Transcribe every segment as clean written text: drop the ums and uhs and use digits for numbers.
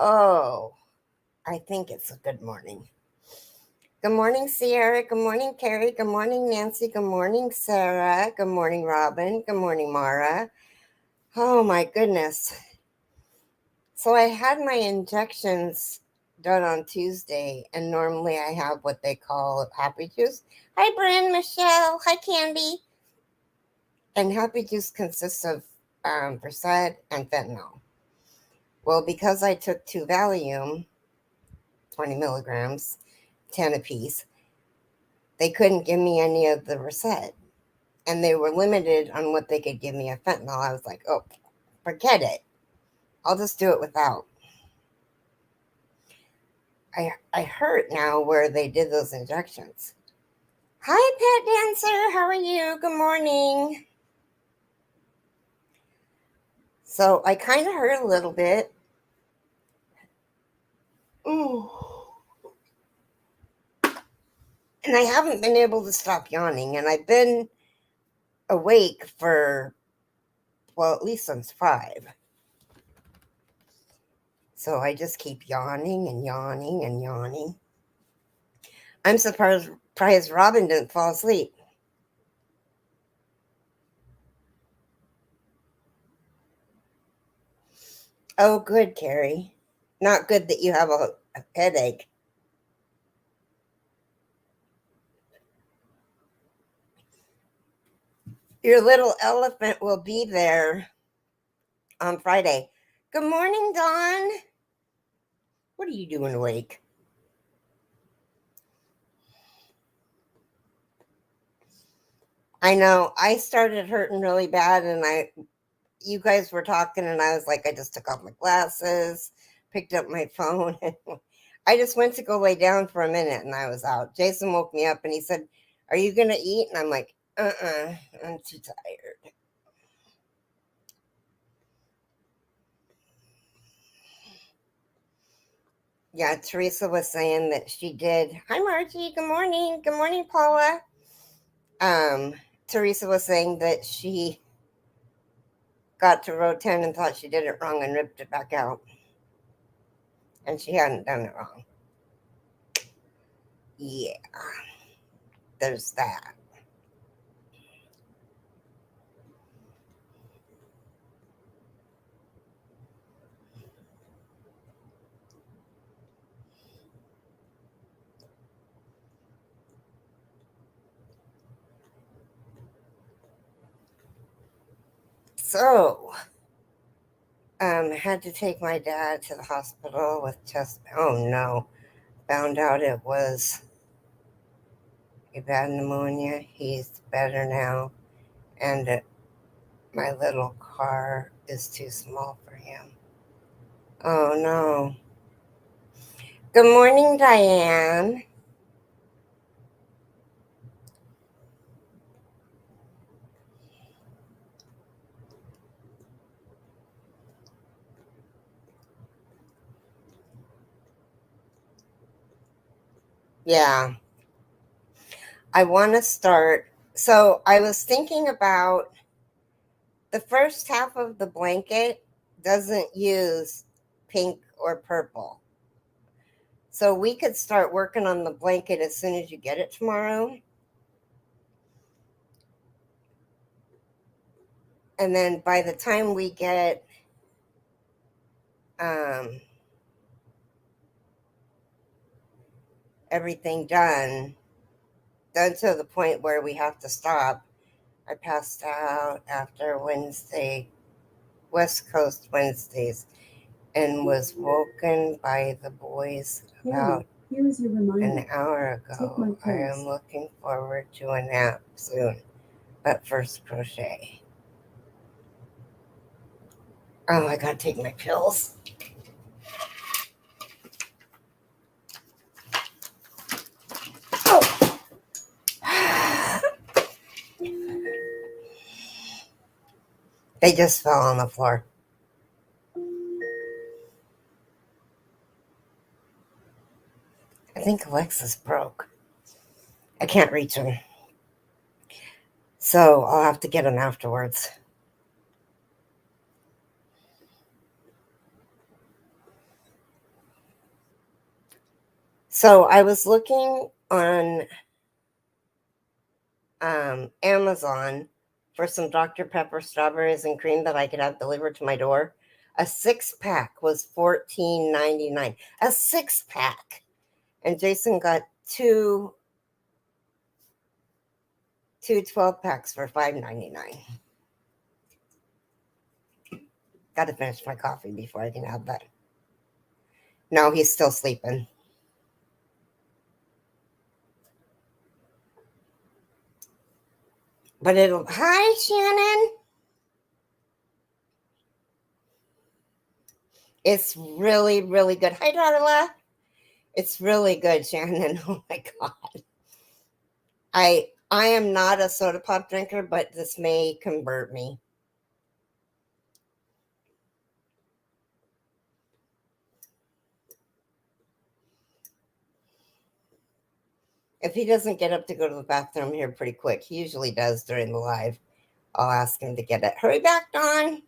Oh, I think it's a good morning. Good morning, Sierra. Good morning, Keri. Good morning, Nancy. Good morning, Sarah. Good morning, Robin. Good morning, Mara. Oh, my goodness. So I had my injections done on Tuesday, and normally I have what they call happy juice. Hi, Bryn, Michelle. Hi, Candy. And happy juice consists of Versed and fentanyl. Well, because I took 2 Valium, 20 milligrams, 10 apiece, they couldn't give me any of the Versed. And they were limited on what they could give me of fentanyl. I was like, oh, forget it. I'll just do it without. I hurt now where they did those injections. Hi, Pet Dancer. How are you? Good morning. So I kind of hurt a little bit. Ooh. And I haven't been able to stop yawning. And I've been awake for, well, at least since 5. So I just keep yawning and yawning and yawning. I'm surprised Robin didn't fall asleep. Oh, good, Keri. Not good that you have a headache. Your little elephant will be there on Friday. Good morning, Dawn. What are you doing awake? I know. I started hurting really bad, and you guys were talking, and I was like, I just took off my glasses, picked up my phone, and I just went to go lay down for a minute, and I was out. Jason woke me up, and he said, "Are you going to eat?" And I'm like, I'm too tired. Yeah, Teresa was saying that she did. Hi, Margie. Good morning. Good morning, Paula. Teresa was saying that she got to row 10 and thought she did it wrong and ripped it back out. And she hadn't done it wrong. Yeah, there's that. So, had to take my dad to the hospital with chest. Oh no, found out it was a bad pneumonia. He's better now, and my little car is too small for him. Oh no. Good morning, Diane. Yeah, I want to start. So I was thinking about the first half of the blanket doesn't use pink or purple. So we could start working on the blanket as soon as you get it tomorrow. And then by the time we get everything done to the point where we have to stop. I passed out after Wednesday, West Coast Wednesdays, and was woken by the boys about an hour ago. I am looking forward to a nap soon, but first crochet. Oh, I gotta take my pills. Oh. They just fell on the floor. I think Alexa's broke. I can't reach him. So I'll have to get him afterwards. So I was looking on Amazon for some Dr. Pepper strawberries and cream that I could have delivered to my door. A 6-pack was $14.99. A 6-pack. And Jason got two 12-packs for $5.99. Got to finish my coffee before I can have that. No, he's still sleeping. But it'll. Hi, Shannon. It's really, really good. Hi, Darla. It's really good, Shannon. Oh my God. I am not a soda pop drinker, but this may convert me. If he doesn't get up to go to the bathroom here pretty quick, he usually does during the live, I'll ask him to get it. Hurry back, Dawn.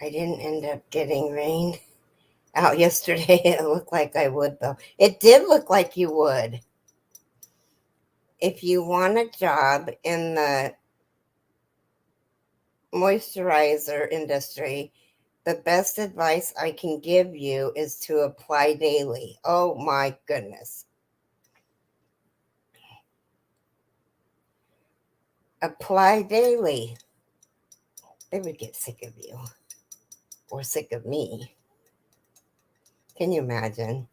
I didn't end up getting rain out yesterday. It looked like I would, though. It did look like you would. If you want a job in the moisturizer industry, the best advice I can give you is to apply daily. Oh my goodness. Apply daily. They would get sick of you or sick of me. Can you imagine?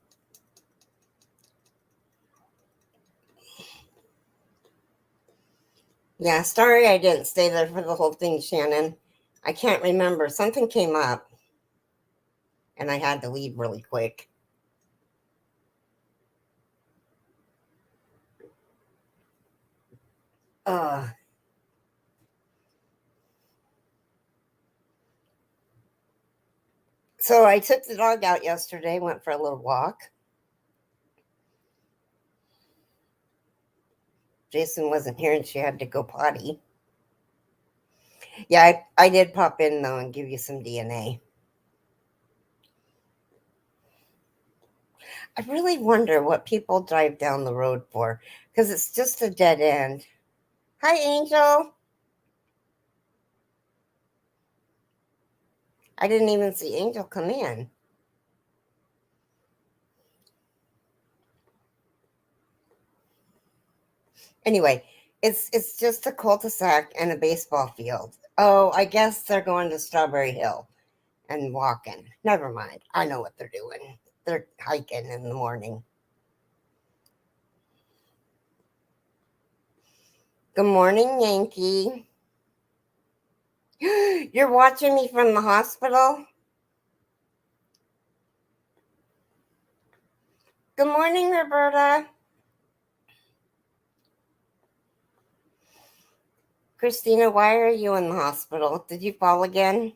Yeah, sorry I didn't stay there for the whole thing, Shannon. I can't remember. Something came up and I had to leave really quick. So I took the dog out yesterday, went for a little walk. Jason wasn't here and she had to go potty. Yeah, I did pop in though and give you some DNA. I really wonder what people drive down the road for because it's just a dead end. Hi, Angel. I didn't even see Angel come in. Anyway, it's just a cul-de-sac and a baseball field. Oh, I guess they're going to Strawberry Hill and walking. Never mind. I know what they're doing. They're hiking in the morning. Good morning, Yankee. You're watching me from the hospital? Good morning, Roberta. Christina, why are you in the hospital? Did you fall again?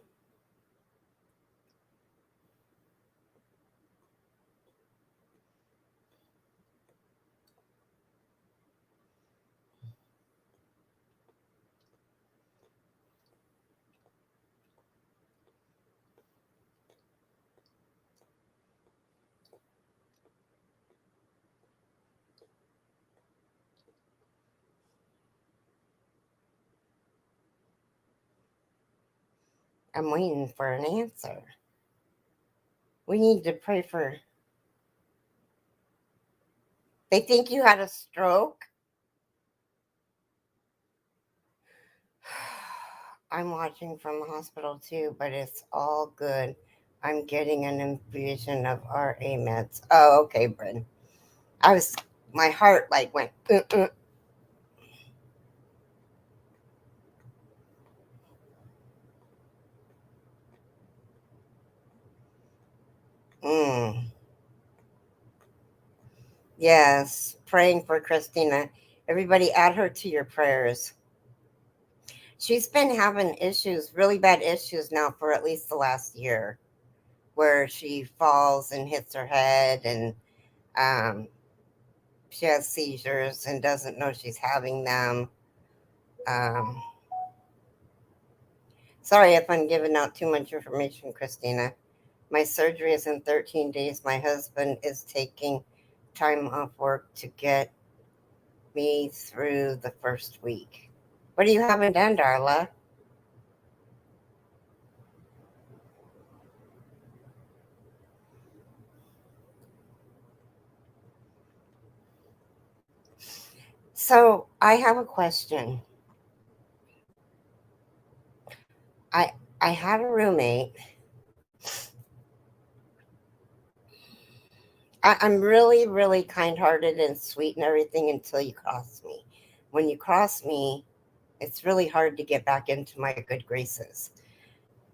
I'm waiting for an answer. We need to pray for. They think you had a stroke? I'm watching from the hospital too, but it's all good. I'm getting an infusion of RA meds. Oh, okay, Bryn. My heart like went. Mm. Yes, praying for Christina. Everybody add her to your prayers. She's been having issues, really bad issues now for at least the last year, where she falls and hits her head and she has seizures and doesn't know she's having them. Um, Sorry if I'm giving out too much information, Christina. My surgery is in 13 days. My husband is taking time off work to get me through the first week. What are you having done, Darla? So I have a question. I I had a roommate. I'm really, really kind-hearted and sweet and everything until you cross me. When you cross me, it's really hard to get back into my good graces.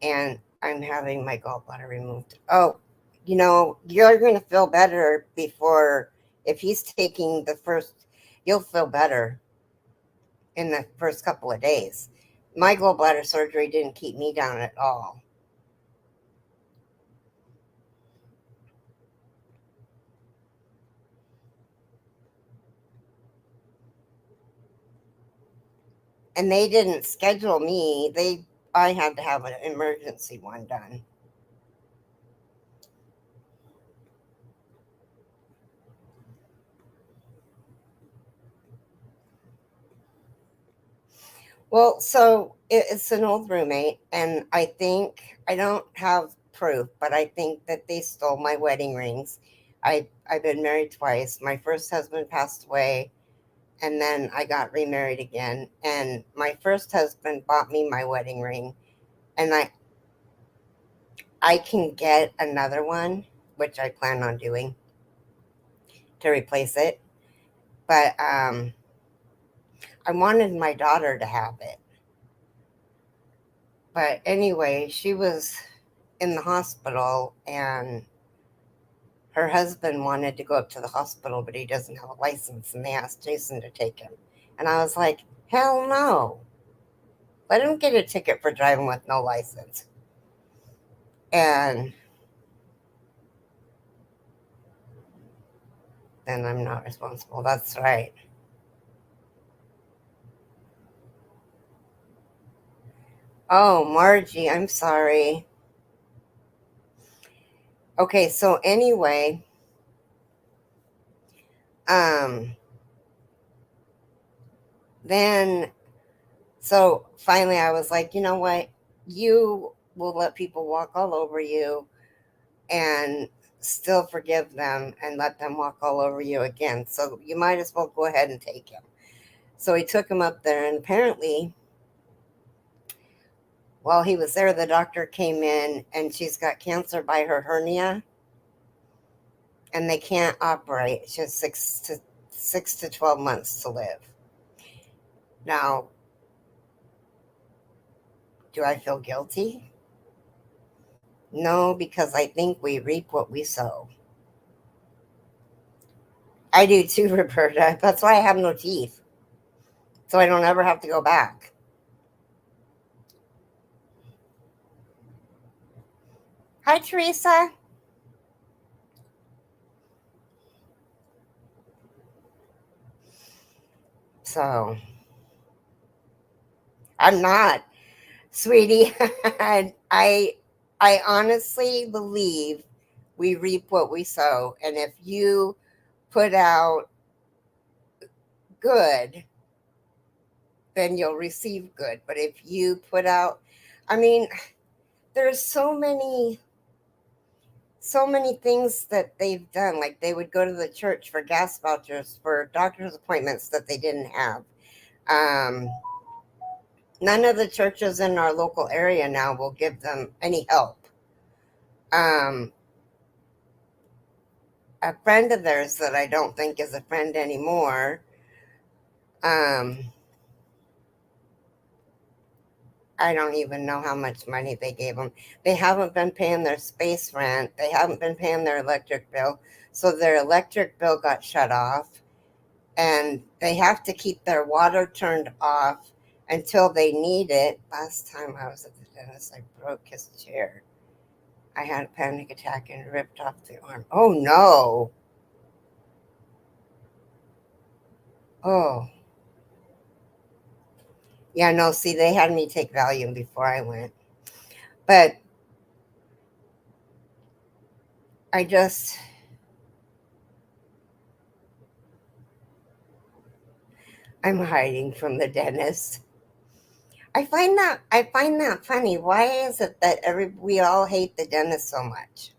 And I'm having my gallbladder removed. Oh, you're going to feel better before, if he's taking the first, you'll feel better in the first couple of days. My gallbladder surgery didn't keep me down at all. And they didn't schedule me. I had to have an emergency one done. Well, so it's an old roommate, and I don't have proof, but I think that they stole my wedding rings. I've been married twice. My first husband passed away, and then I got remarried again. And my first husband bought me my wedding ring, and I can get another one, which I plan on doing to replace it. But I wanted my daughter to have it. But anyway, she was in the hospital, and her husband wanted to go up to the hospital, but he doesn't have a license, and they asked Jason to take him. And I was like, hell no. Let him get a ticket for driving with no license. And then I'm not responsible. That's right. Oh, Margie, I'm sorry. Okay, so anyway, um, then so finally I was like, you know what? You will let people walk all over you and still forgive them and let them walk all over you again. So you might as well go ahead and take him. So he took him up there, and apparently, while he was there, the doctor came in, and she's got cancer by her hernia, and they can't operate. She has 6 to 12 months to live. Now, do I feel guilty? No, because I think we reap what we sow. I do too, Roberta. That's why I have no teeth. So I don't ever have to go back. Hi, Teresa. So I'm not, sweetie. I honestly believe we reap what we sow. And if you put out good, then you'll receive good. But if you put out, I mean, there's so many things that they've done. Like they would go to the church for gas vouchers for doctor's appointments that they didn't have. Um, None of the churches in our local area now will give them any help. Um, a friend of theirs that I don't think is a friend anymore, um, I don't even know how much money they gave them. They haven't been paying their space rent. They haven't been paying their electric bill. So their electric bill got shut off, and they have to keep their water turned off until they need it. Last time I was at the dentist, I broke his chair. I had a panic attack and ripped off the arm. Oh no. Oh, Yeah, no, see, they had me take Valium before I went. But I'm hiding from the dentist. I find that funny. Why is it that we all hate the dentist so much?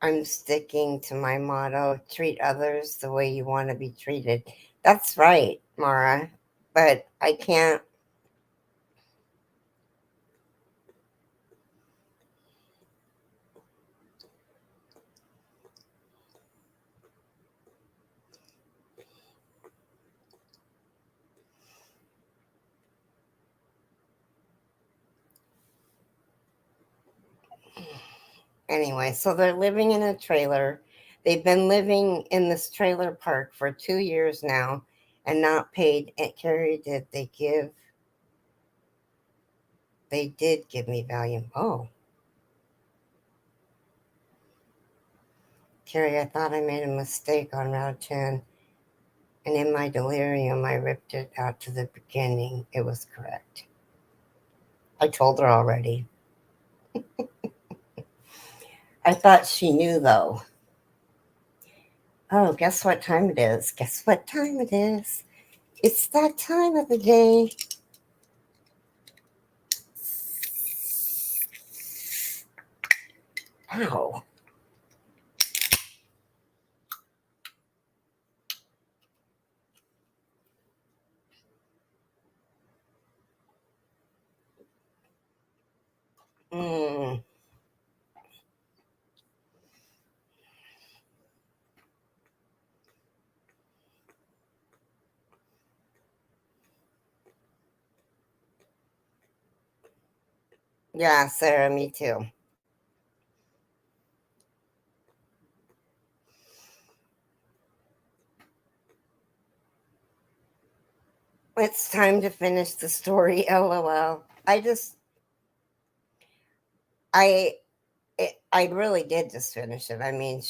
I'm sticking to my motto, treat others the way you want to be treated. That's right, Mara. But I can't. Anyway, so they're living in a trailer. They've been living in this trailer park for 2 years now and not paid. And Keri, they did give me Valium. Oh, Keri, I thought I made a mistake on Route 10. And in my delirium, I ripped it out to the beginning. It was correct. I told her already. I thought she knew, though. Oh, guess what time it is? Guess what time it is? It's that time of the day. Ow. Mm. Yeah, Sarah, me too. It's time to finish the story. LOL. I, I really did just finish it. I mean,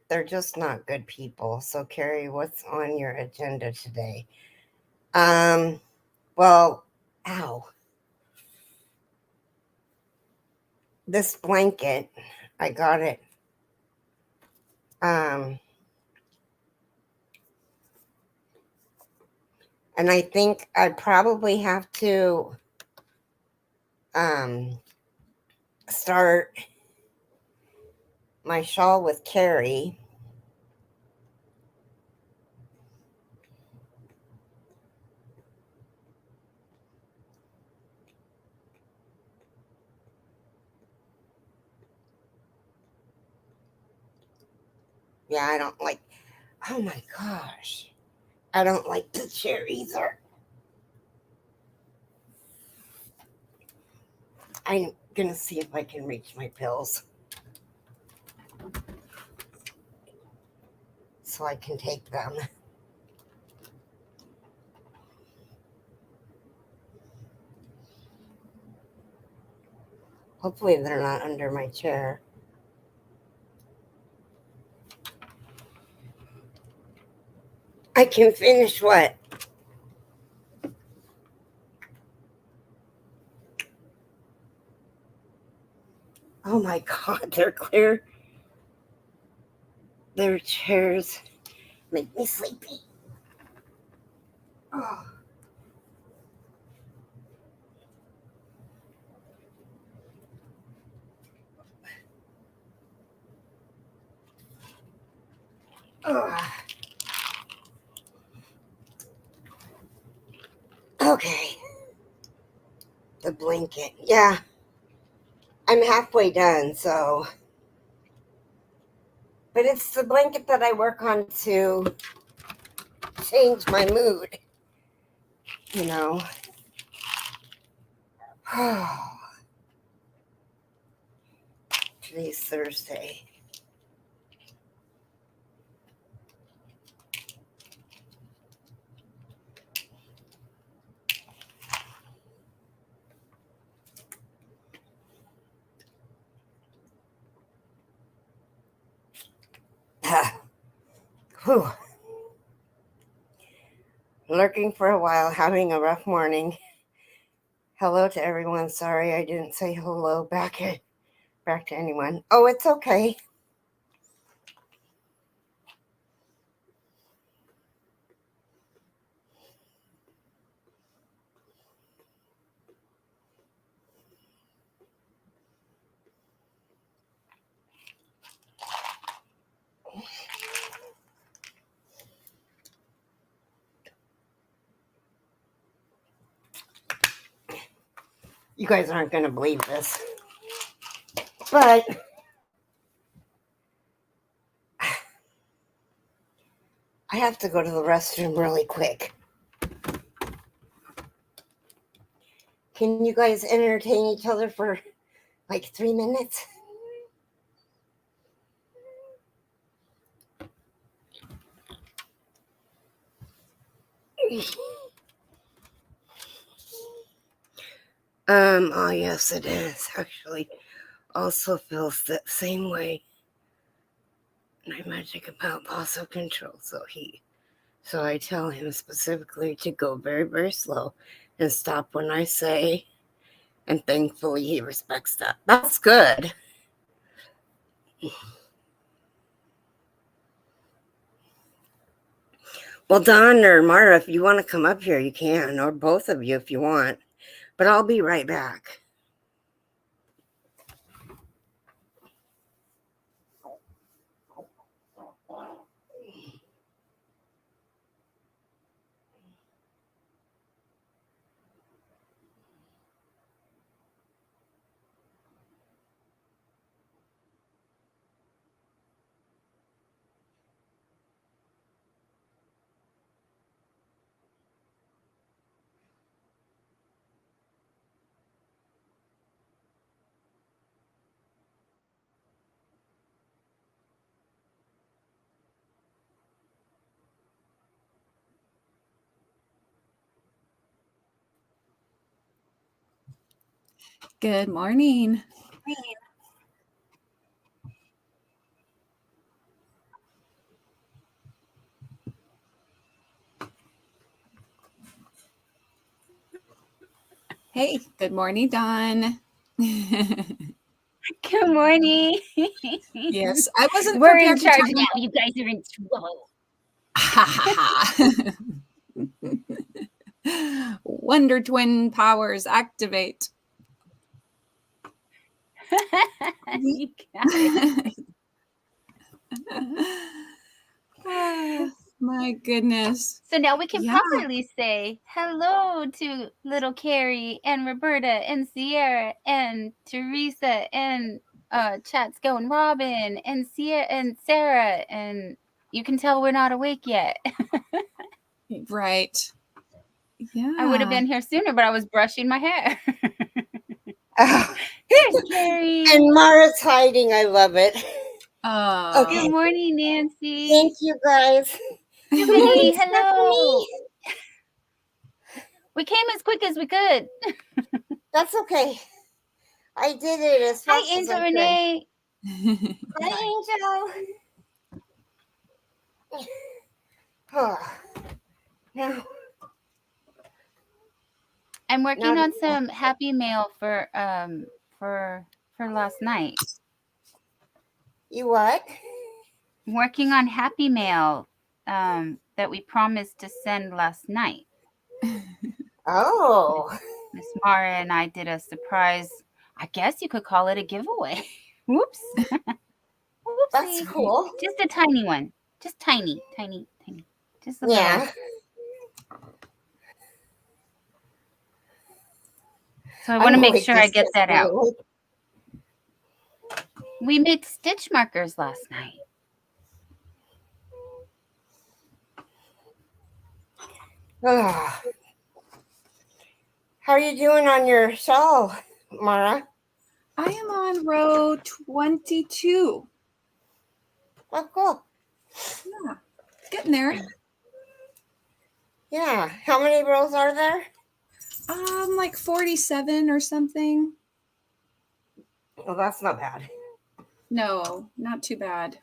they're just not good people. So, Keri, what's on your agenda today? Um, well, ow, this blanket, I got it. Um, and I think I probably have to um start my shawl with Keri. Yeah, I don't like. Oh my gosh, I don't like the chair either. I'm gonna see if I can reach my pills so I can take them. Hopefully, they're not under my chair. I can finish what? Oh my god, they're clear. Their chairs make me sleepy. Oh. Oh. Okay, the blanket. Yeah, I'm halfway done, so. But it's the blanket that I work on to change my mood, you know. Today's Thursday. Whew. Lurking for a while, having a rough morning. Hello to everyone. Sorry I didn't say hello back to anyone. Oh, it's okay. You guys aren't going to believe this, but I have to go to the restroom really quick. Can you guys entertain each other for like 3 minutes? Oh yes, it is. Actually, also feels the same way. And I magic about loss of control, so I tell him specifically to go very, very slow and stop when I say, and thankfully he respects that. That's good. Well, Don or Mara, if you want to come up here, you can, or both of you if you want. But I'll be right back. Good morning. Hey, good morning, Dawn. Good morning. Yes, I wasn't We're in prepared charge now. You guys are in trouble. Wonder Twin powers activate. You got it. Oh, my goodness. So now we can properly say hello to little Keri and Roberta and Sierra and Teresa and Chat's going Robin and Sierra and Sarah, and you can tell we're not awake yet. Right. Yeah. I would have been here sooner, but I was brushing my hair. There's Keri. And Mara's hiding. I love it. Okay. Good morning, Nancy. Thank you, guys. Good morning. Hello. We came as quick as we could. That's okay. I did it as fast as I could. Renee. Hi, Angel. Now, I'm working on some happy mail for last night. You what? I'm working on happy mail that we promised to send last night. Oh. Miss Mara and I did a surprise. I guess you could call it a giveaway. Whoops. That's cool. Just a tiny one. Just tiny. Just a little. Yeah. So I want to make sure I get that out. We made stitch markers last night. How are you doing on your shawl, Mara? I am on row 22. Oh, cool. Yeah, getting there. Yeah. How many rows are there? Like 47 or something. Well, that's not bad. No, not too bad.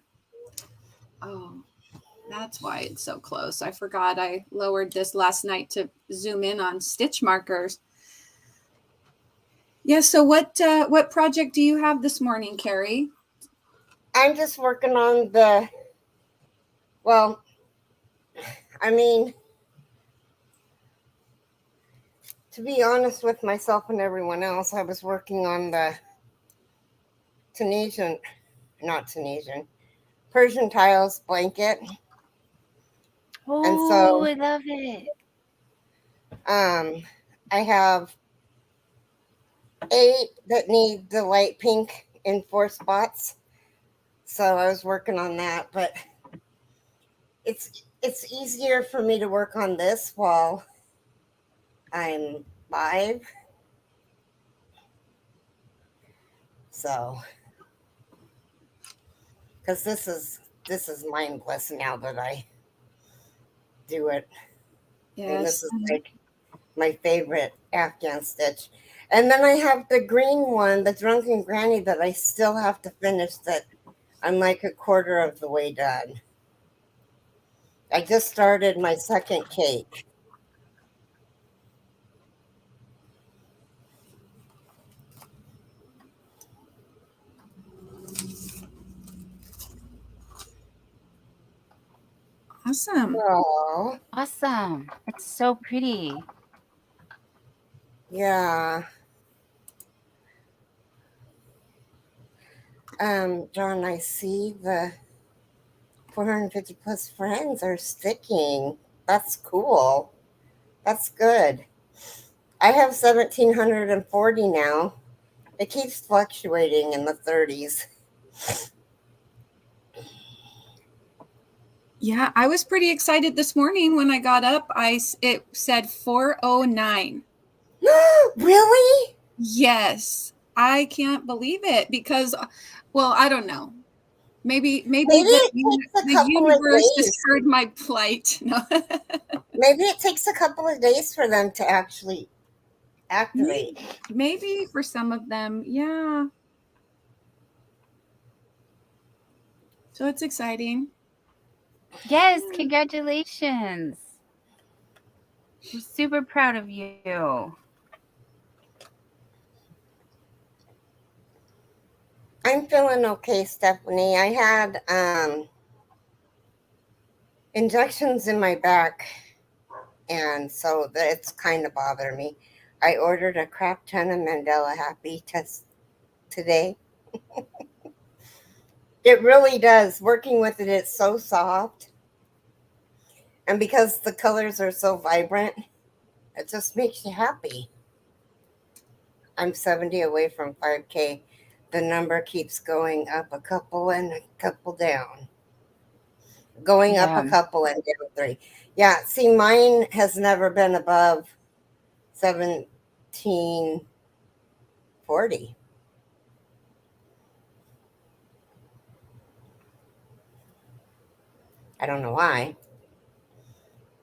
Oh. That's why it's so close. I forgot I lowered this last night to zoom in on stitch markers. Yeah, so what project do you have this morning, Keri? I'm just working on well, I mean, to be honest with myself and everyone else, I was working on the Persian tiles blanket. And Oh, so I love it. I have 8 that need the light pink in 4 spots. So I was working on that, but it's easier for me to work on this while I'm live. So, because this is mindless now that I do it. And this Yes. is like my favorite Afghan stitch. And then I have the green one, the Drunken Granny, that I still have to finish, that I'm like a quarter of the way done. I just started my second cake. Awesome. Oh, Awesome. It's so pretty. yeah. John, I see the 450 plus friends are sticking. That's cool. That's good. I have 1,740 now. It keeps fluctuating in the 30s. Yeah, I was pretty excited this morning when I got up. It said 409. Really? Yes. I can't believe it because, well, I don't know. Maybe Maybe the it takes a the couple of universe just days. heard my plight. No. Maybe it takes a couple of days for them to actually activate. Maybe for some of them, yeah. So it's exciting. Yes, congratulations. We're super proud of you. I'm feeling okay, Stephanie. I had injections in my back, and so it's kind of bothering me. I ordered a crap ton of Mandela Happy test today. It really does. Working with it, it's so soft. And because the colors are so vibrant, it just makes you happy. I'm 70 away from 5K. The number keeps going up a couple and a couple down. Going up a Yeah. couple and down 3. Yeah, see, mine has never been above 1740. I don't know why,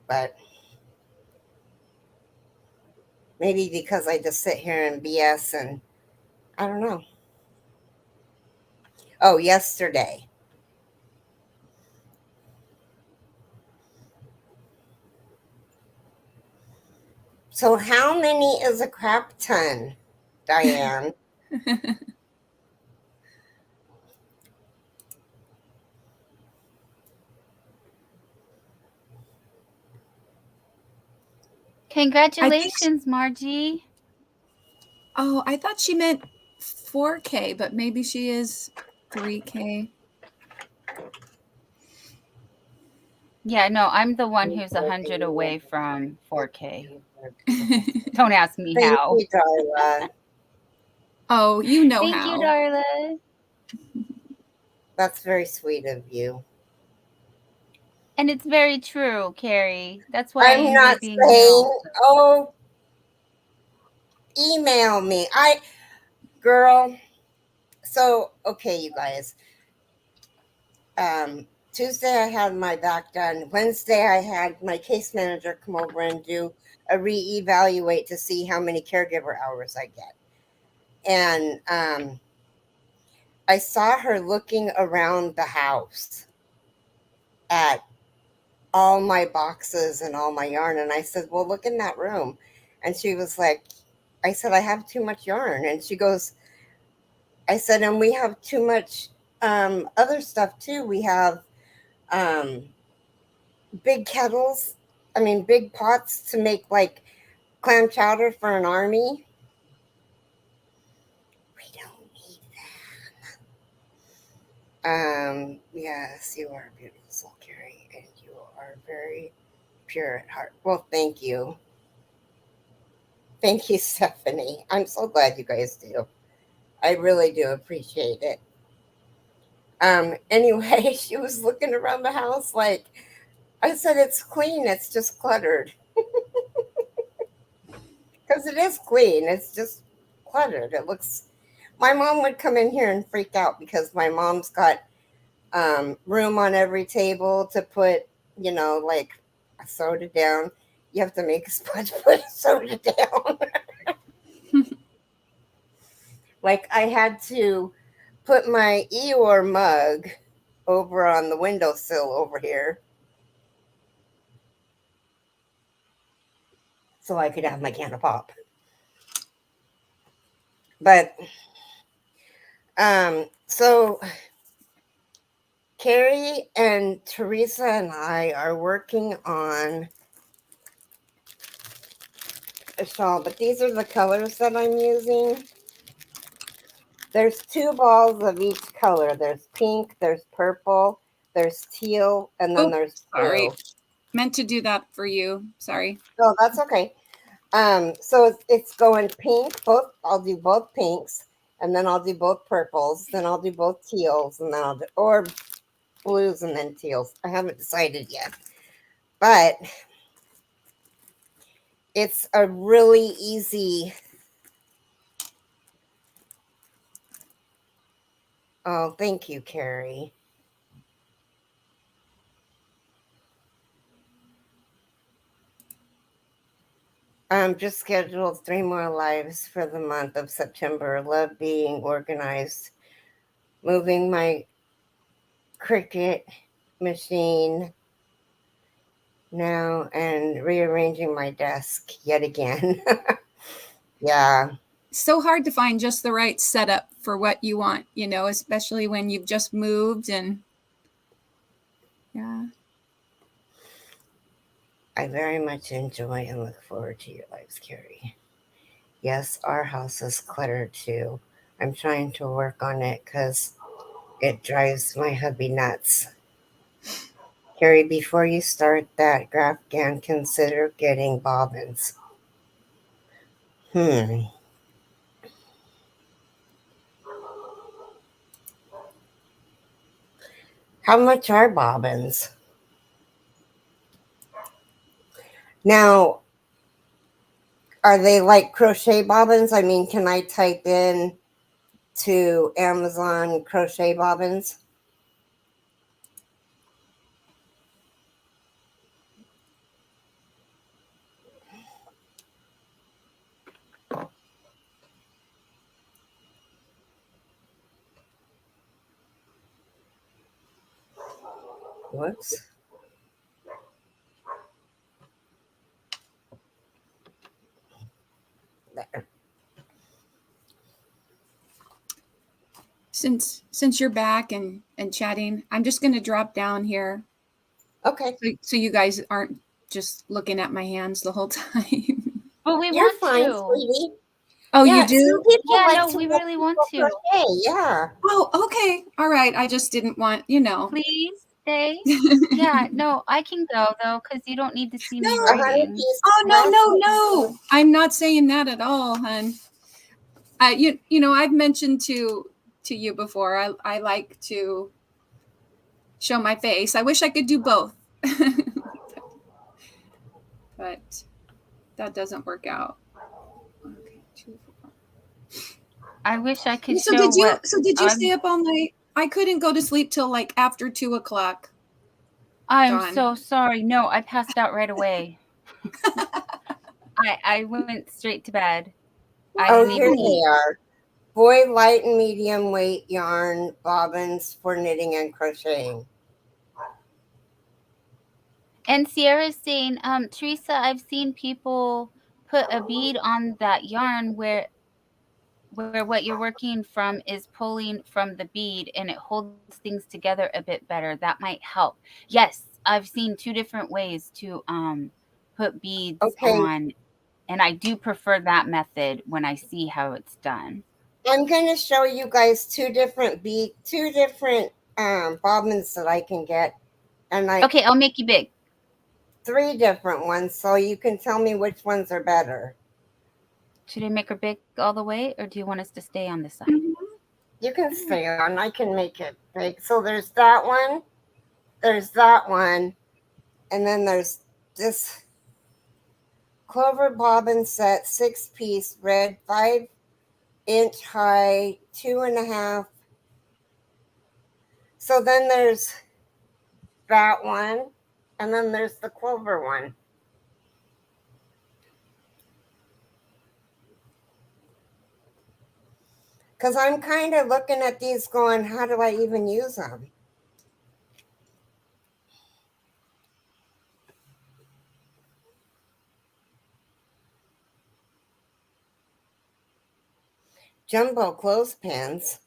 but maybe because I just sit here and BS, and I don't know. Oh, yesterday. So how many is a crap ton, Diane? Congratulations, Margie. I thought she meant 4K, but maybe she is 3K. Yeah, no, I'm the one who's 100 away from 4K. Don't ask me Thank how. you, Darla. Oh, you know Thank you, how. Darla. That's very sweet of you. And it's very true, Keri. That's why I'm you were not being saying, real. oh, email me. Girl. So, okay, you guys. Tuesday I had my back done. Wednesday I had my case manager come over and do a reevaluate to see how many caregiver hours I get. And I saw her looking around the house at all my boxes and all my yarn. And I said, well, look in that room. And she was like, I said, I have too much yarn. And she goes, I said, and we have too much other stuff too. We have um, big kettles, I mean, big pots to make like clam chowder for an army. We don't need that. Yes, you are a beautiful soul, Keri, and you are very pure at heart. Well, thank you. Thank you, Stephanie. I'm so glad you guys do. I really do appreciate it. Anyway, she was looking around the house like, I said, it's clean, it's just cluttered. Because it is clean, it's just cluttered. It looks, my mom would come in here and freak out because my mom's got room on every table to put, you know, like a soda down. You have to make a sponge put a soda down. Like I had to put my Eeyore mug over on the windowsill over here so I could have my can of pop. But so Keri and Teresa and I are working on a shawl, but these are the colors that I'm using. There's 2 balls of each color. There's pink, there's purple, there's teal, and then there's sorry. blue. Meant to do that for you. Sorry. Oh, that's okay. So it's going pink. Both I'll do both pinks, and then I'll do both purples. Then I'll do both teals, and then I'll do or blues and then teals. I haven't decided yet, but it's a really easy. Oh, thank you, Keri. Just scheduled 3 more lives for the month of September. Love being organized. Moving my Cricut machine now and rearranging my desk yet again. Yeah. So hard to find just the right setup for what you want, you know, especially when you've just moved and yeah. I very much enjoy and look forward to your lives, Keri. Yes, our house is cluttered too. I'm trying to work on it because it drives my hubby nuts. Keri, before you start that Grafgan, consider getting bobbins. How much are bobbins? Now, are they like crochet bobbins? I mean, can I type in to Amazon crochet bobbins? Whoops. There. Since you're back and chatting, I'm just going to drop down here. Okay. So you guys aren't just looking at my hands the whole time. But we You're want fine, to. sweetie. Oh, Yeah, you do? some people Yeah, like no, to we watch really want people to. crochet. Yeah. Oh, okay. All right. I just didn't want, you know. Please stay. Yeah, no, I can go though, because you don't need to see me No. 100 writing. pieces. Oh, no. I'm not saying that at all, hon. You know, I've mentioned to you before. I like to show my face. I wish I could do both. But that doesn't work out. Okay, 2, 4. I wish I could So show did you what stay up all night? I couldn't go to sleep till like after 2:00. I'm Dawn. so sorry. No, I passed out right away. I went straight to bed. I Oh, didn't here even they eat. are. Boy light and medium weight yarn bobbins for knitting and crocheting. And Sierra's saying, Teresa, I've seen people put a bead on that yarn where what you're working from is pulling from the bead and it holds things together a bit better. That might help. Yes, I've seen 2 different ways to put beads Okay, on, and I do prefer that method when I see how it's done. I'm going to show you guys two different bobbins that I can get, and Okay, I'll make you big. 3 different ones, so you can tell me which ones are better. Should I make her big all the way, or do you want us to stay on this side? You can stay on. I can make it big. So there's that one, there's that one, and then there's this clover bobbin set, 6-piece, red, 5-inch high, 2.5. So then there's that one, and then there's the clover one. Because I'm kind of looking at these going, how do I even use them? Jumbo clothespins.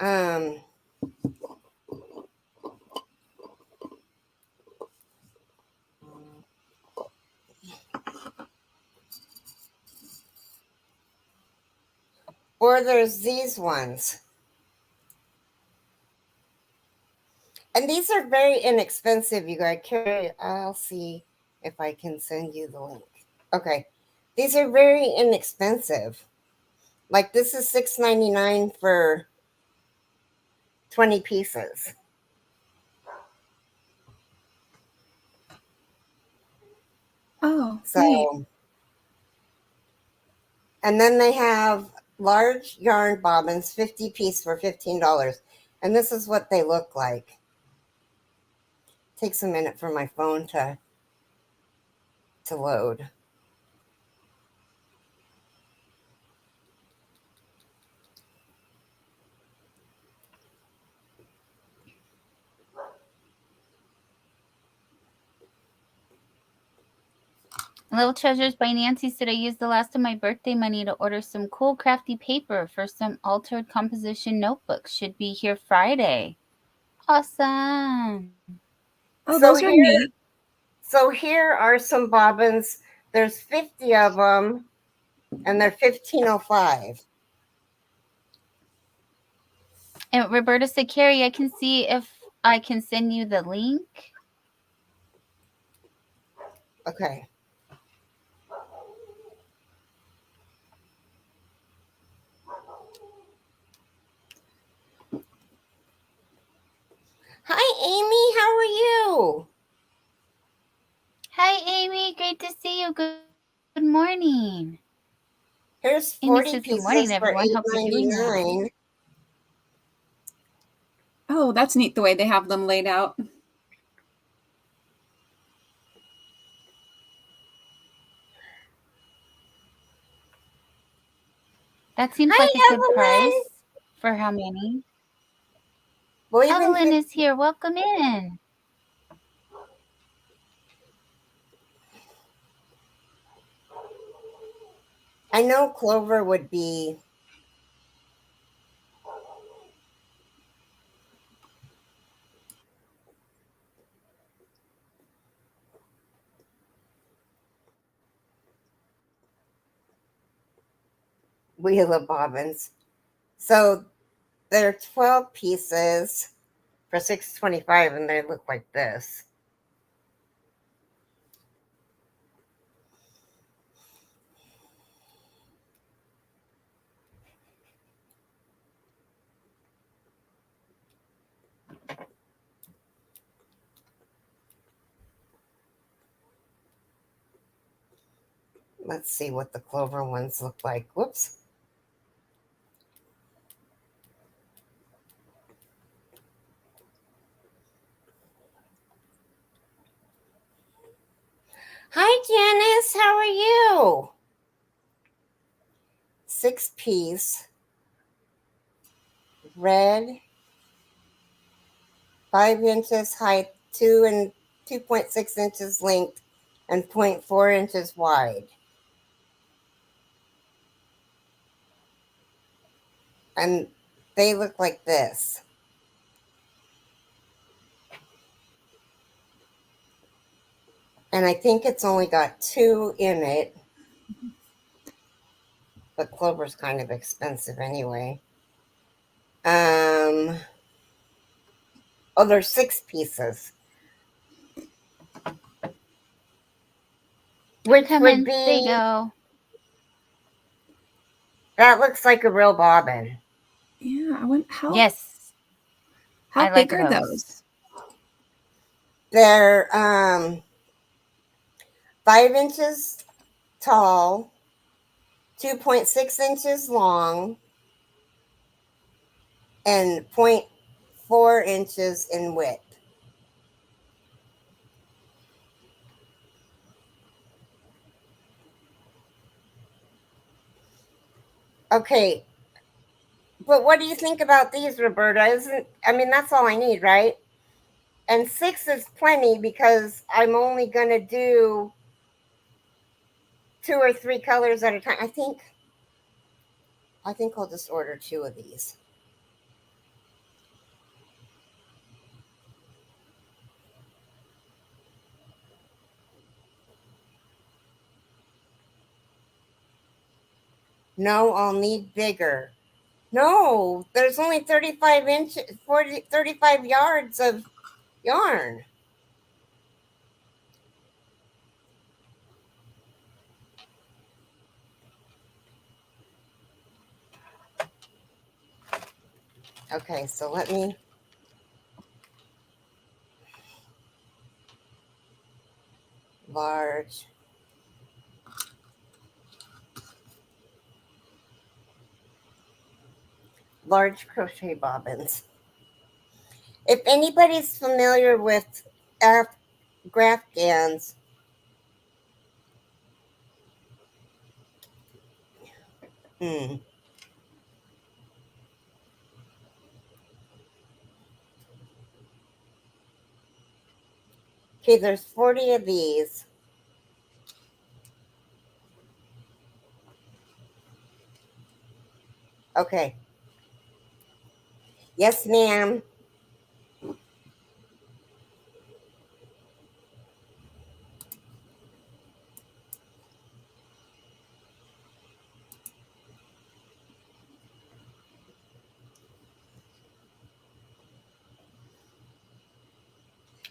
Um, or there's these ones. And these are very inexpensive, you guys. Keri, I'll see if I can send you the link. Okay. These are very inexpensive. Like this is $6.99 for 20 pieces. Oh, So, neat. and then they have large yarn bobbins, 50 piece for $15. And this is what they look like. Takes a minute for my phone to load. Little Treasures by Nancy said, I used the last of my birthday money to order some cool crafty paper for some altered composition notebooks. Should be here Friday. Awesome. Oh, those are neat. So here are some bobbins. There's 50 of them, and they're $15.05. And Roberta said, Keri, I can see if I can send you the link. Okay. Hi, Amy. How are you? Hi, Amy. Great to see you. Good morning. Here's Amy 40 says, good pieces morning, for everyone. Hope you're doing well. $8.99. Oh, that's neat the way they have them laid out. That seems Hi, like a good Evelyn. price. For how many? Well, Evelyn is here. Welcome in. I know Clover would be wheel of bobbins. So they're 12 pieces for $6.25, and they look like this. Let's see what the Clover ones look like. Whoops. Hi, Oh, 6-piece red, 5 inches height, 2.6 inches length, and 0.4 inches wide. And they look like this. And I think it's only got 2 in it. But clover's kind of expensive anyway. Oh, there's 6 pieces. Which would be... They go. That looks like a real bobbin. Yeah, I went how. Yes. How I big like are those. those? They're 5 inches tall, 2.6 inches long, and 0.4 inches in width. Okay, but what do you think about these, Roberta? That's all I need, right? And 6 is plenty because I'm only going to do 2 or 3 colors at a time. I think I'll just order 2 of these. No, I'll need bigger. No, there's only 35 yards of yarn. Okay, so let me... Large crochet bobbins. If anybody's familiar with Graphgans, Okay, there's 40 of these. Okay. Yes, ma'am.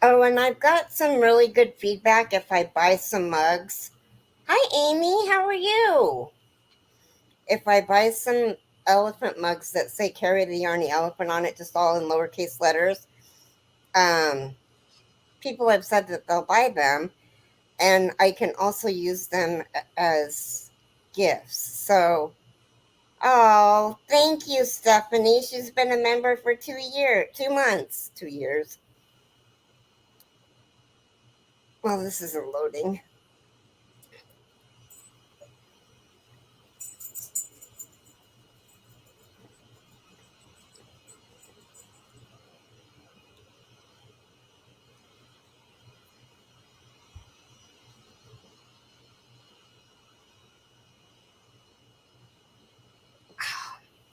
Oh, and I've got some really good feedback if I buy some mugs. Hi, Amy. How are you? If I buy some elephant mugs that say Keri the Yarny Elephant on it, just all in lowercase letters, people have said that they'll buy them, and I can also use them as gifts. So, oh, thank you, Stephanie. She's been a member for 2 months. 2 years. Well, this isn't loading.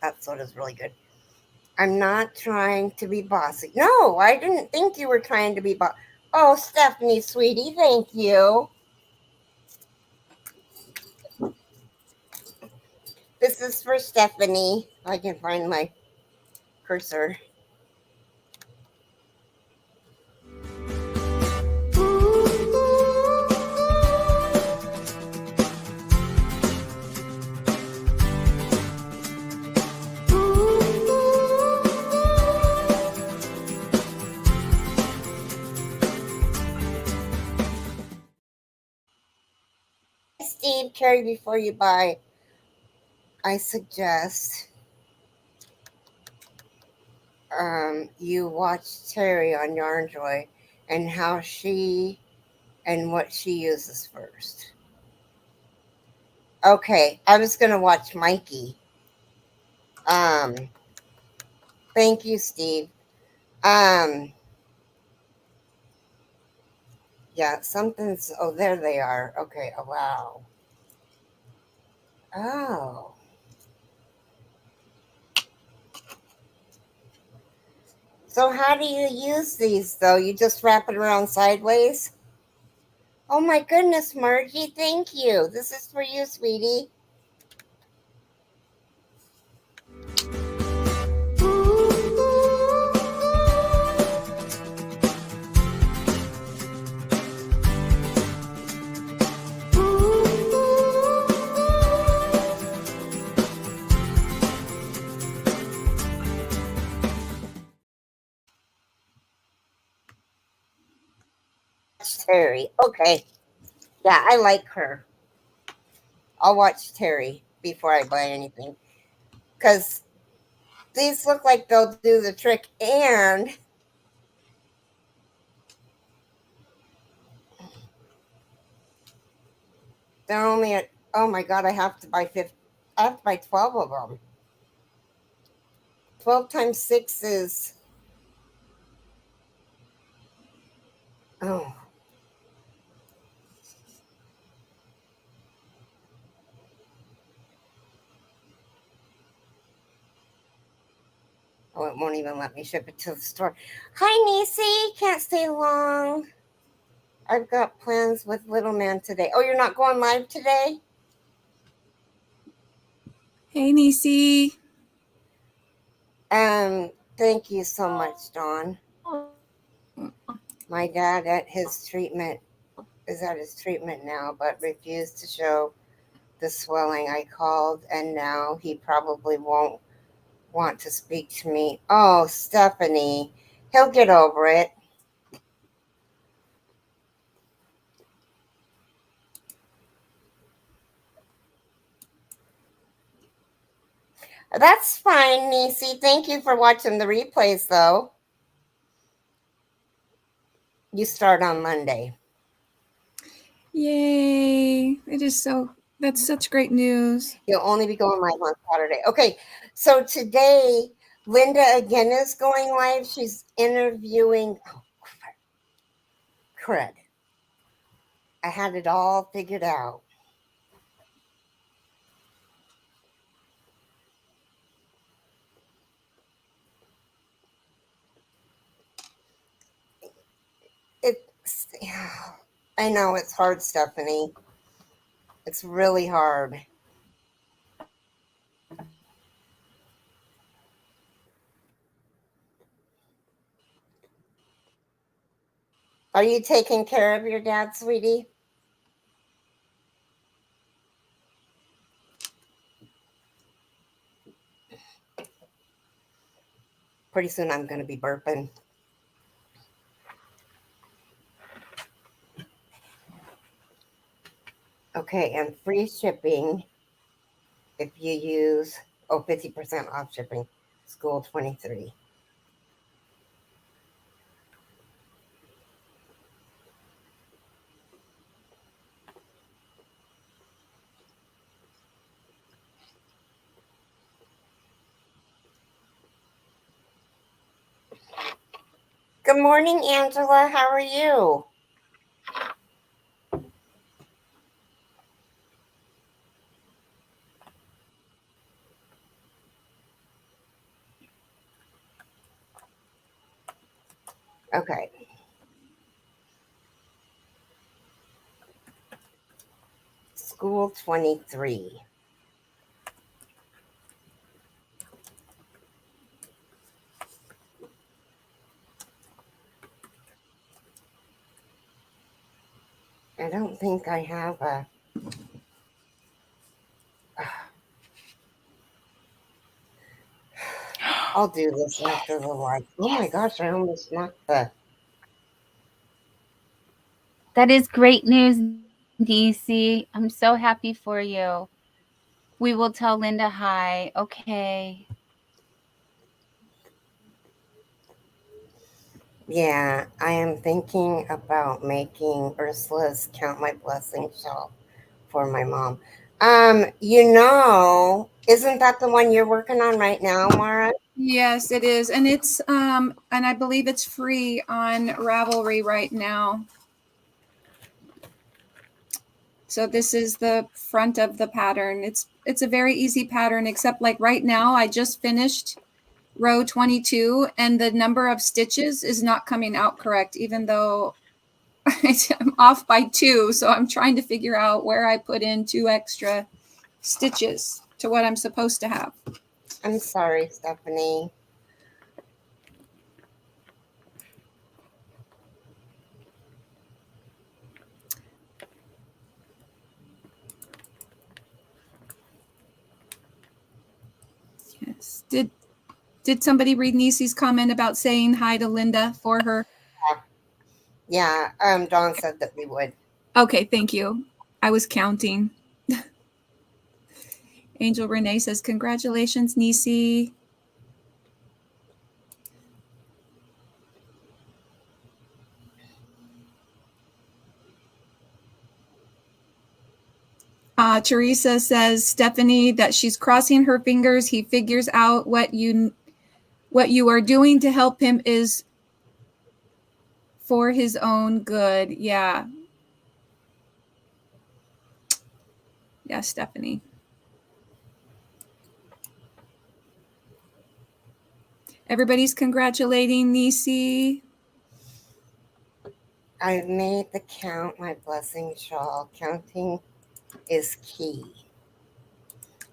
That soda's really good. I'm not trying to be bossy. No, I didn't think you were trying to be bossy. Oh, Stephanie, sweetie, thank you. This is for Stephanie. I can find my cursor. Steve, Keri, before you buy, I suggest you watch Terry on Yarn Joy and how she and what she uses first. Okay, I was gonna watch Mikey. Um, thank you, Steve. Um, yeah, something's. Oh, there they are. Okay. Oh, wow. Oh. So how do you use these though? You just wrap it around sideways? Oh my goodness, Margie, thank you. This is for you, sweetie. Terry. Okay. Yeah, I like her. I'll watch Terry before I buy anything. Because these look like they'll do the trick, and they're only at, oh my god, I have to buy 50. I have to buy 12 of them. 12 times 6 is, oh, oh, it won't even let me ship it to the store. Hi, Nisi. Can't stay long. I've got plans with little man today. Oh, you're not going live today? Hey, Nisi. Thank you so much, Dawn. My dad at his treatment is at his treatment now, but refused to show the swelling. I called, and now he probably won't want to speak to me. Oh, Stephanie, he'll get over it. That's fine, Nisi. Thank you for watching the replays, though. You start on Monday. Yay. That's such great news. You'll only be going live on Saturday. Okay, so today, Linda again is going live. She's interviewing, oh, crud. I had it all figured out. It's, I know it's hard, Stephanie. It's really hard. Are you taking care of your dad, sweetie? Pretty soon I'm going to be burping. Okay, and free shipping if you use, 50% off shipping, school 23. Good morning, Angela. How are you? Okay. School 23. I don't think I have a. I'll do this after the live. Oh my gosh, I almost knocked the. That is great news, DC. I'm so happy for you. We will tell Linda hi. Okay. Yeah, I am thinking about making Ursula's Count My Blessings shelf for my mom. Isn't that the one you're working on right now, Mara? Yes, it is. And it's and I believe it's free on Ravelry right now. So this is the front of the pattern. It's a very easy pattern, except like right now I just finished row 22 and the number of stitches is not coming out correct, even though I'm off by 2. So I'm trying to figure out where I put in 2 extra stitches to what I'm supposed to have. I'm sorry, Stephanie. Yes. Did somebody read Nisi's comment about saying hi to Linda for her? Yeah, Dawn said that we would. Okay, thank you. I was counting. Angel Renee says, congratulations, Nisi. Teresa says, Stephanie, that she's crossing her fingers. He figures out what you are doing to help him is for his own good. Yeah. Yeah, Stephanie. Everybody's congratulating Nisi. I've made the count my blessing shawl. Counting is key.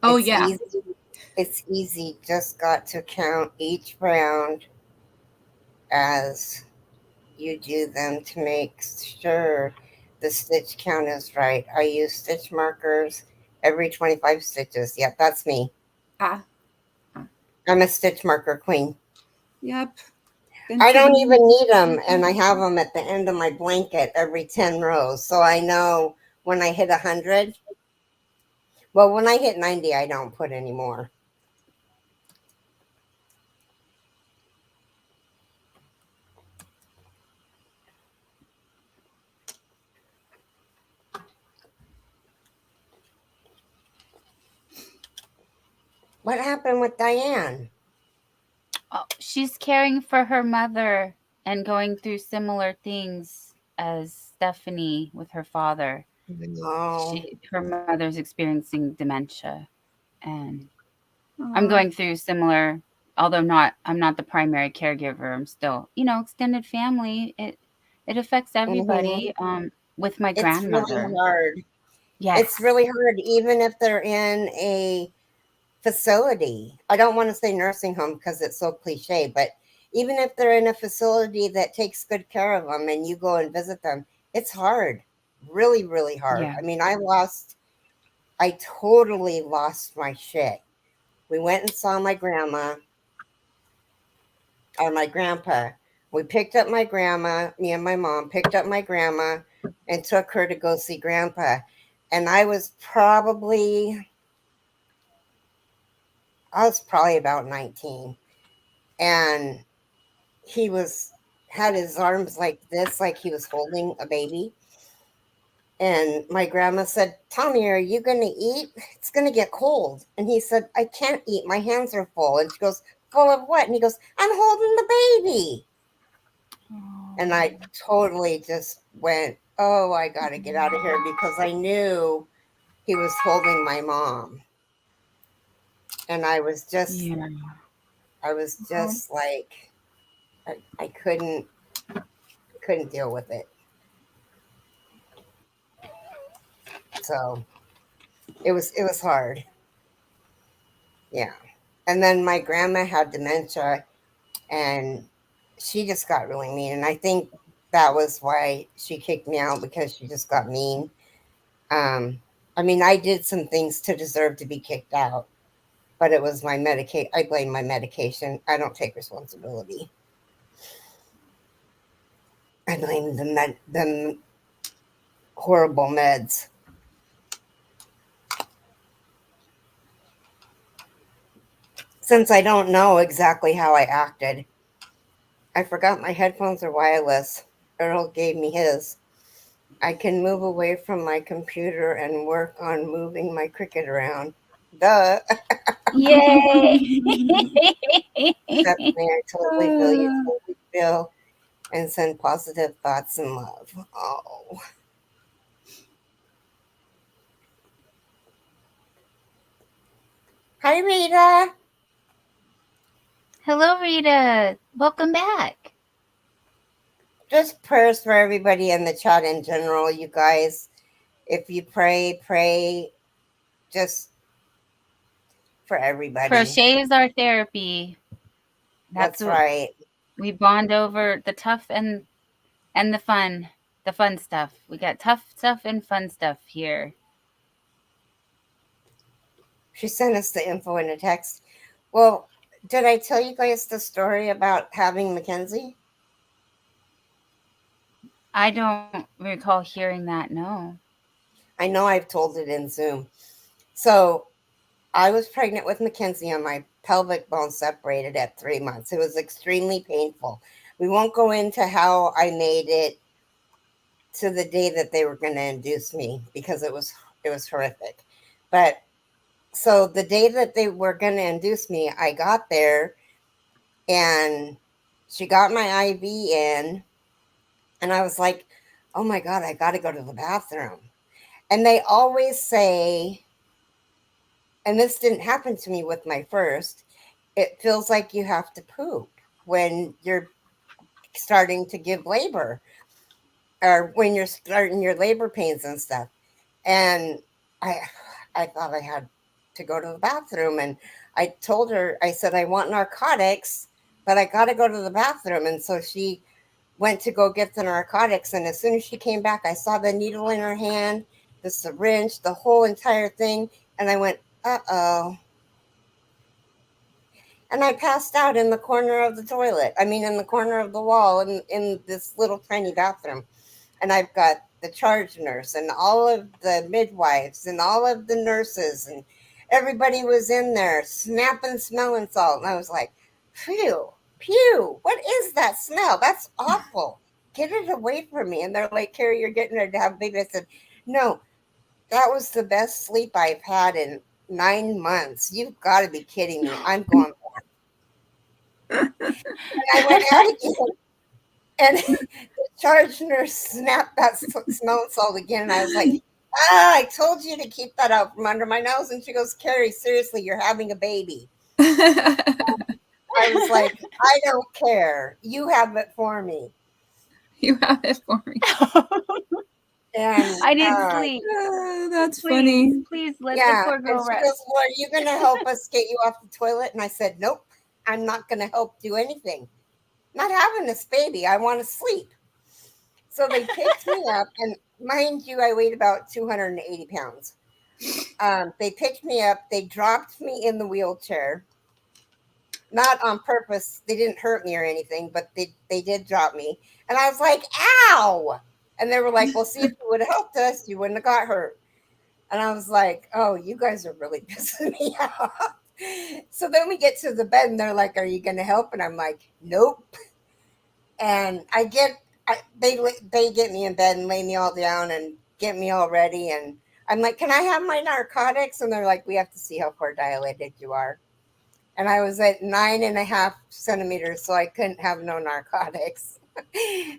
Oh, it's yeah. Easy. It's easy. Just got to count each round as you do them to make sure the stitch count is right. I use stitch markers every 25 stitches. Yep, that's me. I'm a stitch marker queen. Yep. I don't even need them, and I have them at the end of my blanket every 10 rows, so I know when I hit 100. Well, when I hit 90, I don't put any more. What happened with Diane? Oh, she's caring for her mother and going through similar things as Stephanie with her father. Oh. Her mother's experiencing dementia, and I'm going through similar. Although I'm not the primary caregiver. I'm still, extended family. It affects everybody. With my grandmother, it's really hard. Yes, It's really hard, even if they're in a facility. I don't want to say nursing home because it's so cliche, but even if they're in a facility that takes good care of them and you go and visit them, it's hard. Really, really hard. Yeah. I mean, I totally lost my shit. We went and saw my grandma or my grandpa. We picked up my grandma, me and my mom picked up my grandma and took her to go see grandpa. And I was probably about 19. And he had his arms like this, like he was holding a baby. And my grandma said, Tommy, are you going to eat? It's going to get cold. And he said, I can't eat. My hands are full. And she goes, full of what? And he goes, I'm holding the baby. And I totally just went, oh, I got to get out of here because I knew he was holding my mom. And I was just, like, I couldn't deal with it. So it was hard. Yeah. And then my grandma had dementia and she just got really mean. And I think that was why she kicked me out, because she just got mean. I mean, I did some things to deserve to be kicked out, but it was my medication. I blame my medication. I don't take responsibility. I blame the horrible meds. Since I don't know exactly how I acted, I forgot my headphones are wireless. Earl gave me his. I can move away from my computer and work on moving my cricket around. Duh. Yay! Stephanie, I totally feel you, Uh, totally feel, and send positive thoughts and love. Oh. Hi, Rita. Hello, Rita. Welcome back. Just prayers for everybody in the chat in general, you guys. If you pray, pray just for everybody. Crochet is our therapy. That's what right. we bond over, the tough and the fun stuff. We got tough stuff and fun stuff here. She sent us the info in a text. Well, did I tell you guys the story about having Mackenzie? I don't recall hearing that, no. I know I've told it in Zoom. So I was pregnant with Mackenzie and my pelvic bone separated at 3 months. It was extremely painful. We won't go into how I made it to the day that they were going to induce me because it was horrific. But so the day that they were going to induce me, I got there and she got my IV in and I was like, "Oh my god, I got to go to the bathroom." And they always say, and this didn't happen to me with my first, it feels like you have to poop when you're starting to give labor or when you're starting your labor pains and stuff. And I thought I had to go to the bathroom, and I told her, I said, I want narcotics, but I got to go to the bathroom. And so she went to go get the narcotics, and as soon as she came back, I saw the needle in her hand, the syringe, the whole entire thing, and I went, uh-oh. And I passed out in the corner of the toilet. I mean, in the corner of the wall in this little tiny bathroom. And I've got the charge nurse and all of the midwives and all of the nurses and everybody was in there snapping smelling salt. And I was like, phew, pew, what is that smell? That's awful. Get it away from me. And they're like, Keri, you're getting ready to have a baby. I said, no, that was the best sleep I've had in 9 months. You've got to be kidding me. I'm going. And I went out again. And the charge nurse snapped that smelling salt again. And I was like, I told you to keep that out from under my nose. And she goes, Keri, seriously, you're having a baby. I was like, I don't care. You have it for me. You have it for me. And I didn't sleep. That's Please, funny. please let yeah. the poor girl And she rest. goes, well, are you going to help us get you off the toilet? And I said, nope, I'm not going to help do anything. Not having this baby. I want to sleep. So they picked me up, and mind you, I weighed about 280 pounds. They picked me up. They dropped me in the wheelchair. Not on purpose. They didn't hurt me or anything, but they did drop me. And I was like, ow! And they were like, well, see, if you would have helped us, you wouldn't have got hurt. And I was like, oh, you guys are really pissing me off. So then we get to the bed, and they're like, are you going to help? And I'm like, nope. And they get me in bed and lay me all down and get me all ready. And I'm like, can I have my narcotics? And they're like, we have to see how far dilated you are. And I was at 9.5 centimeters, so I couldn't have no narcotics.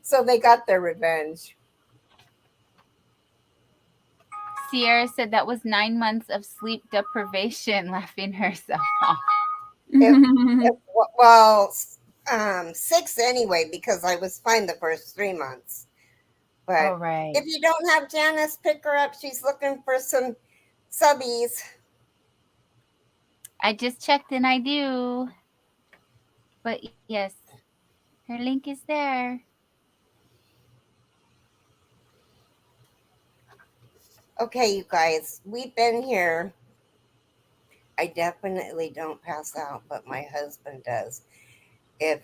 So they got their revenge. Sierra said that was 9 months of sleep deprivation, laughing herself off. Well, 6 anyway, because I was fine the first 3 months. But Oh, right. if you don't have Janice, pick her up. She's looking for some subbies. I just checked and I do. But yes, her link is there. Okay, you guys, we've been here. I definitely don't pass out, but my husband does. If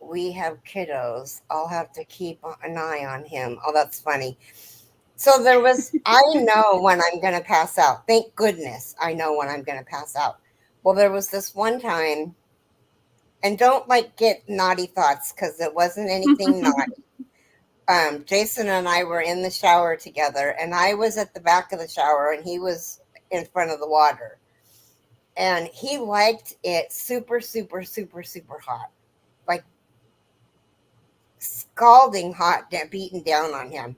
we have kiddos, I'll have to keep an eye on him. Oh, that's funny. So I know when I'm going to pass out. Thank goodness I know when I'm going to pass out. Well, there was this one time, and don't get naughty thoughts because it wasn't anything naughty. Jason and I were in the shower together, and I was at the back of the shower and he was in front of the water. And he liked it super, super, super, super hot. Like scalding hot, beating down on him.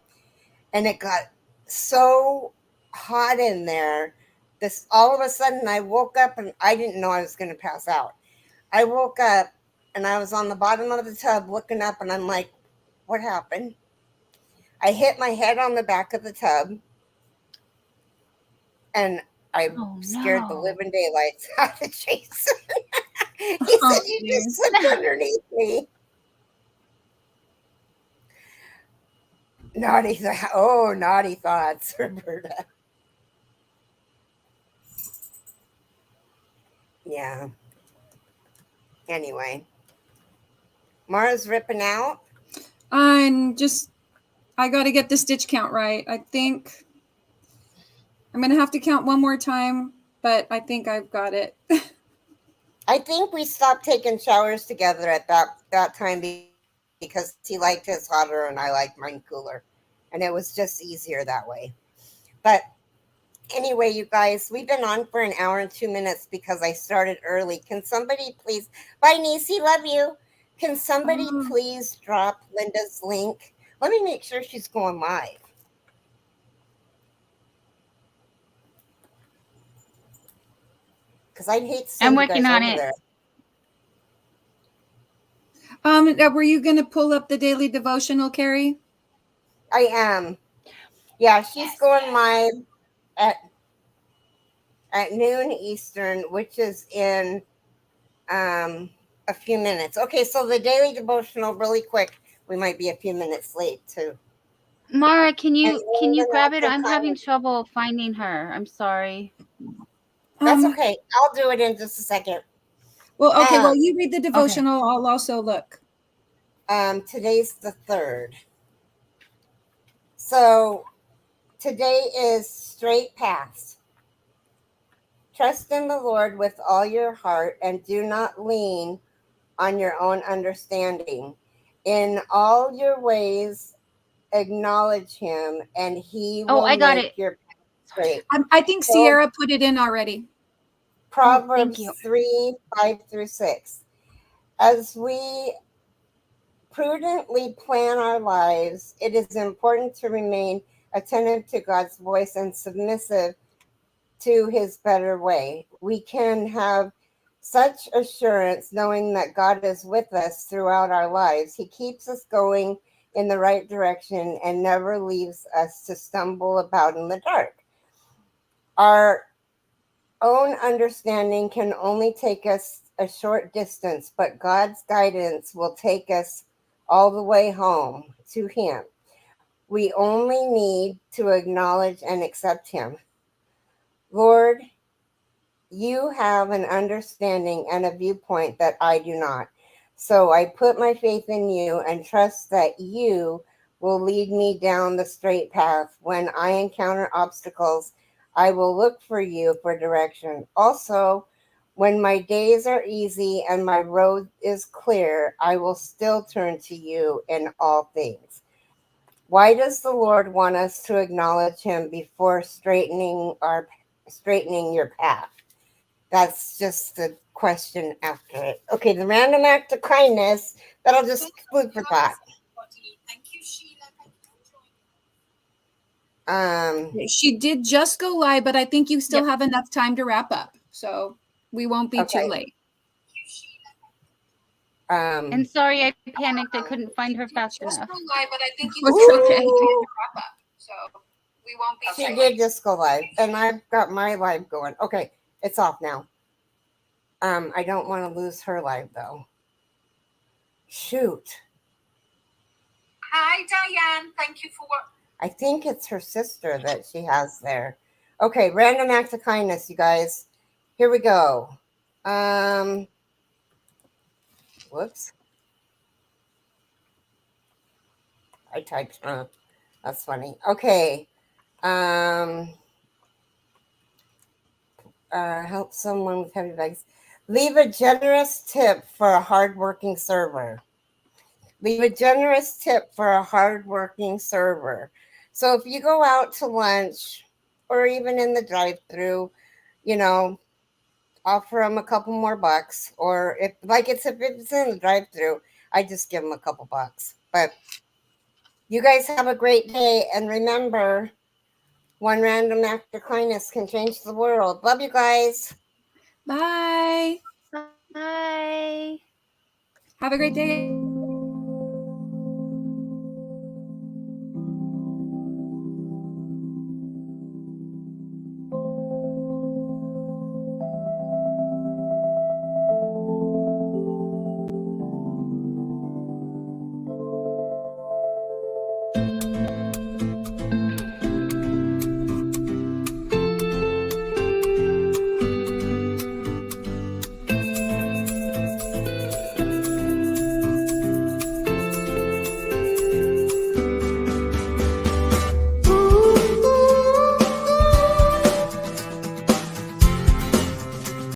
And it got so hot in there. This all of a sudden I woke up and I didn't know I was going to pass out. I woke up and I was on the bottom of the tub looking up, and I'm like, what happened? I hit my head on the back of the tub, and I scared the living daylights out of Jason. He said, you just slipped underneath me. Naughty thoughts, Roberta. Yeah. Anyway. Mara's ripping out. I got to get the stitch count right. I think I'm going to have to count one more time, but I think I've got it. I think we stopped taking showers together at that time because he liked his hotter and I liked mine cooler. And it was just easier that way. But anyway, you guys, we've been on for an hour and 2 minutes because I started early. Can somebody please, bye Niecy, love you. Can somebody please drop Linda's link? Let me make sure she's going live. Because I'd hate to send you guys over there. Were you going to pull up the daily devotional, Keri? I am. Yeah, she's going live at noon Eastern, which is in a few minutes. Okay, so the daily devotional, really quick. We might be a few minutes late too. Mara, can you grab it? I'm having trouble finding her. I'm sorry. That's okay. I'll do it in just a second. Well, okay. Well, you read the devotional. Okay. I'll also look. Today's the 3rd. So today is straight paths. Trust in the Lord with all your heart and do not lean on your own understanding. In all your ways, acknowledge him and he will make your path straight. I think Sierra put it in already. Proverbs 3:5-6. As we prudently plan our lives, it is important to remain attentive to God's voice and submissive to his better way. We can have such assurance knowing that God is with us throughout our lives. He keeps us going in the right direction and never leaves us to stumble about in the dark. Our own understanding can only take us a short distance, but God's guidance will take us all the way home to him. We only need to acknowledge and accept him. Lord, you have an understanding and a viewpoint that I do not. So I put my faith in you and trust that you will lead me down the straight path. When I encounter obstacles, I will look for you for direction. Also, when my days are easy and my road is clear, I will still turn to you in all things. Why does the Lord want us to acknowledge him before straightening your path? That's just the question after it. Okay, the random act of kindness, that'll just food for thought. She did just go live, but I think you still have enough time to wrap up. So we won't be too late. And sorry, I panicked. I couldn't find her fast enough. Just go live, but I think you still have time to wrap up. So we won't be too late. She did just go live, and I've got my live going. Okay, it's off now. I don't want to lose her live though. Shoot. Hi, Diane. Thank you for what? I think it's her sister that she has there. Okay, random act of kindness, you guys. Here we go. Whoops. I typed, that's funny. Okay. Help someone with heavy bags. Leave a generous tip for a hardworking server. Leave a generous tip for a hardworking server. So if you go out to lunch or even in the drive-through, you know, offer them a couple more bucks. Or if it's in the drive-through, I just give them a couple bucks. But you guys have a great day, and remember, one random act of kindness can change the world. Love you guys. Bye. Bye. Have a great day.